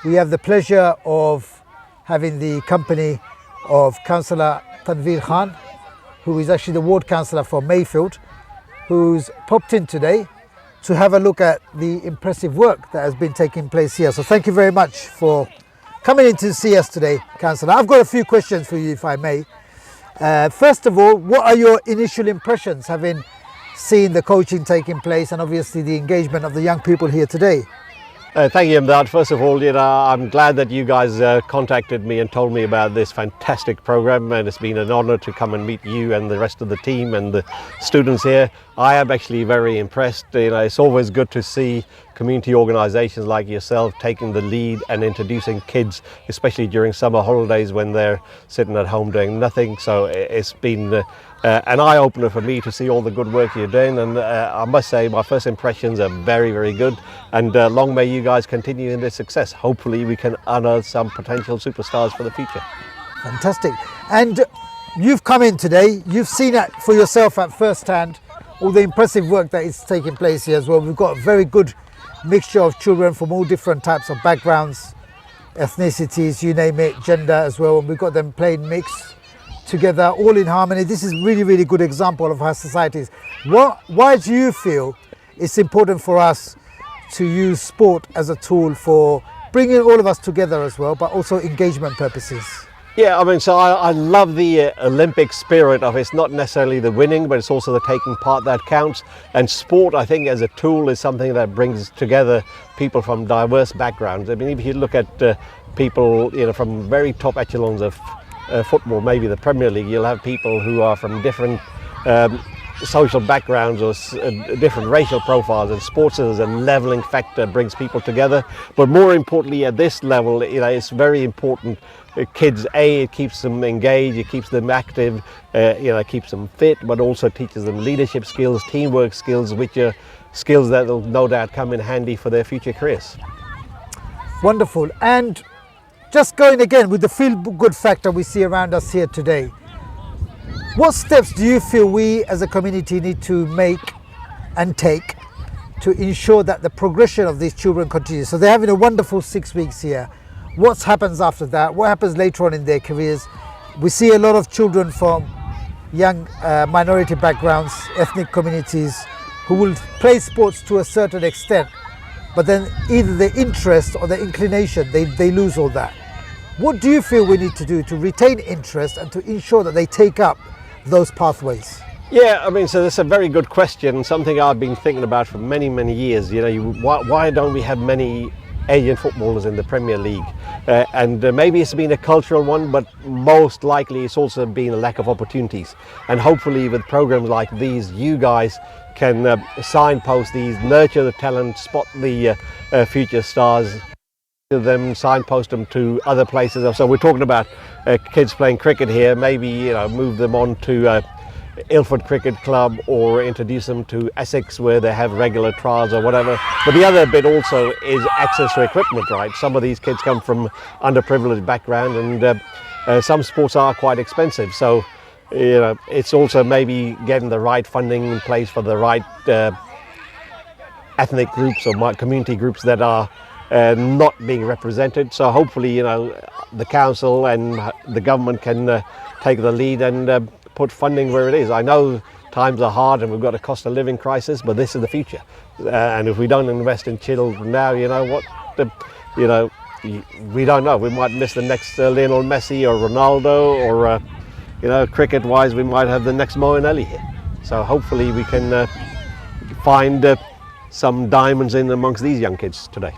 we have the pleasure of having the company of Councillor Tanweer Khan, who is actually the ward councillor for Mayfield, who's popped in today to have a look at the impressive work that has been taking place here. So thank you very much for coming in to see us today, Councillor. I've got a few questions for you, if I may. First of all, what are your initial impressions having seen the coaching taking place and obviously the engagement of the young people here today? Thank you, Imdad. First of all, I'm glad that you guys contacted me and told me about this fantastic program, and it's been an honor to come and meet you and the rest of the team and the students here. I am actually very impressed. It's always good to see community organizations like yourself taking the lead and introducing kids, especially during summer holidays when they're sitting at home doing nothing. So it's been an eye-opener for me to see all the good work you're doing, and I must say my first impressions are very, very good, and long may you guys continue in this success. Hopefully we can unearth some potential superstars for the future. Fantastic. And you've come in today, you've seen it for yourself at first hand, all the impressive work that is taking place here as well. We've got a very good mixture of children from all different types of backgrounds, ethnicities, you name it, gender as well, and we've got them playing mixed together, all in harmony. This is really, really good example of how society is. Why do you feel it's important for us to use sport as a tool for bringing all of us together as well, but also engagement purposes? Yeah, I mean, so I love the Olympic spirit of it's not necessarily the winning, but it's also the taking part that counts. And sport, I think, as a tool is something that brings together people from diverse backgrounds. I mean, if you look at people, from very top echelons of football, maybe the Premier League, you'll have people who are from different social backgrounds or different racial profiles, and sports as a leveling factor brings people together. But more importantly, at this level, it's very important. Kids, it keeps them engaged, it keeps them active, it keeps them fit, but also teaches them leadership skills, teamwork skills, which are skills that will no doubt come in handy for their future careers. Wonderful. And just going again with the feel-good factor we see around us here today, what steps do you feel we as a community need to make and take to ensure that the progression of these children continues? So they're having a wonderful 6 weeks here. What happens after that? What happens later on in their careers? We see a lot of children from young minority backgrounds, ethnic communities, who will play sports to a certain extent, but then either the interest or the inclination, they lose all that. What do you feel we need to do to retain interest and to ensure that they take up those pathways? Yeah, I mean, so that's a very good question, something I've been thinking about for many, many years. Why don't we have many Asian footballers in the Premier League? And maybe it's been a cultural one, but most likely it's also been a lack of opportunities. And hopefully with programs like these, you guys can signpost these, nurture the talent, spot the future stars, them, signpost them to other places. So we're talking about kids playing cricket here, maybe move them on to Ilford Cricket Club, or introduce them to Essex where they have regular trials or whatever. But the other bit also is access to equipment, right? Some of these kids come from underprivileged background, and some sports are quite expensive. So it's also maybe getting the right funding in place for the right ethnic groups or community groups that are not being represented. So hopefully the council and the government can take the lead and put funding where it is. I know times are hard and we've got a cost of living crisis, but this is the future. And if we don't invest in children now, we don't know. We might miss the next Lionel Messi or Ronaldo, or cricket-wise, we might have the next Moeen here. So hopefully we can find some diamonds in amongst these young kids today.